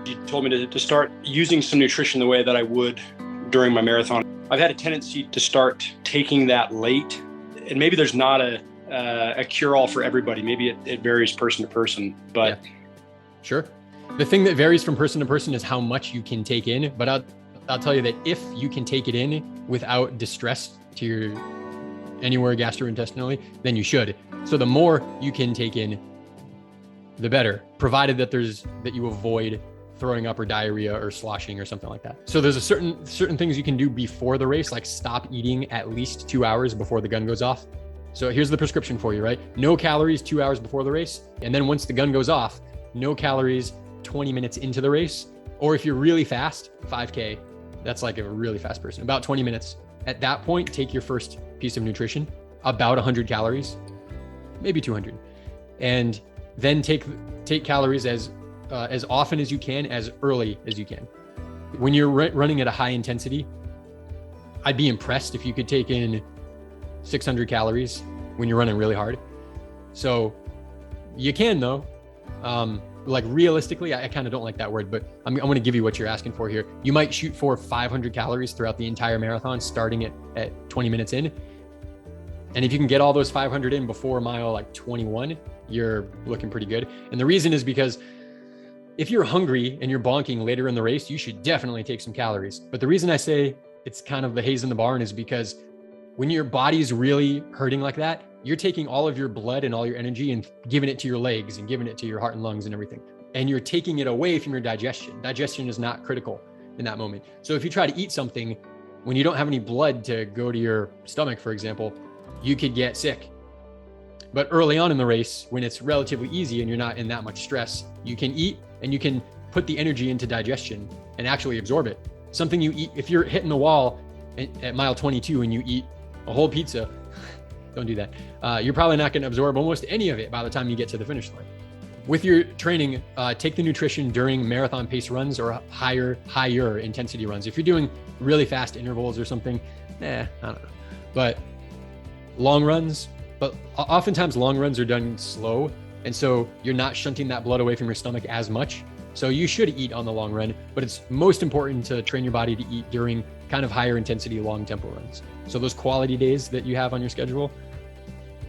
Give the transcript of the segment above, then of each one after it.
You told me to start using some nutrition the way that I would during my marathon. I've had a tendency to start taking that late, and maybe there's not a cure-all for everybody. Maybe it varies person to person, but yeah. Sure. The thing that varies from person to person is how much you can take in, but I'll tell you that if you can take it in without distress to your anywhere gastrointestinally, then you should. So the more you can take in, the better, provided that you avoid throwing up or diarrhea or sloshing or something like that. So there's certain things you can do before the race, like stop eating at least 2 hours before the gun goes off. So here's the prescription for you, right? No calories 2 hours before the race. And then once the gun goes off, no calories 20 minutes into the race. Or if you're really fast, 5K, that's like a really fast person, about 20 minutes. At that point, take your first piece of nutrition, about 100 calories, maybe 200. And then take calories as often as you can, as early as you can. When you're running at a high intensity, I'd be impressed if you could take in 600 calories when you're running really hard. So you can though. Like realistically, I kind of don't like that word, but I'm going to give you what you're asking for here. You might shoot for 500 calories throughout the entire marathon, starting at 20 minutes in. And if you can get all those 500 in before mile like 21, you're looking pretty good. And the reason is because if you're hungry and you're bonking later in the race, you should definitely take some calories. But the reason I say it's kind of the haze in the barn is because when your body's really hurting like that, you're taking all of your blood and all your energy and giving it to your legs and giving it to your heart and lungs and everything. And you're taking it away from your digestion. Digestion is not critical in that moment. So if you try to eat something when you don't have any blood to go to your stomach, for example, you could get sick. But early on in the race, when it's relatively easy and you're not in that much stress, you can eat and you can put the energy into digestion and actually absorb it. Something you eat, if you're hitting the wall at mile 22 and you eat a whole pizza, don't do that. You're probably not going to absorb almost any of it by the time you get to the finish line. With your training, take the nutrition during marathon pace runs or higher intensity runs. If you're doing really fast intervals or something, I don't know. But long runs, but oftentimes long runs are done slow. And so you're not shunting that blood away from your stomach as much. So you should eat on the long run, but it's most important to train your body to eat during kind of higher intensity, long tempo runs. So those quality days that you have on your schedule,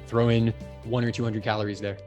throw in 100 or 200 calories there.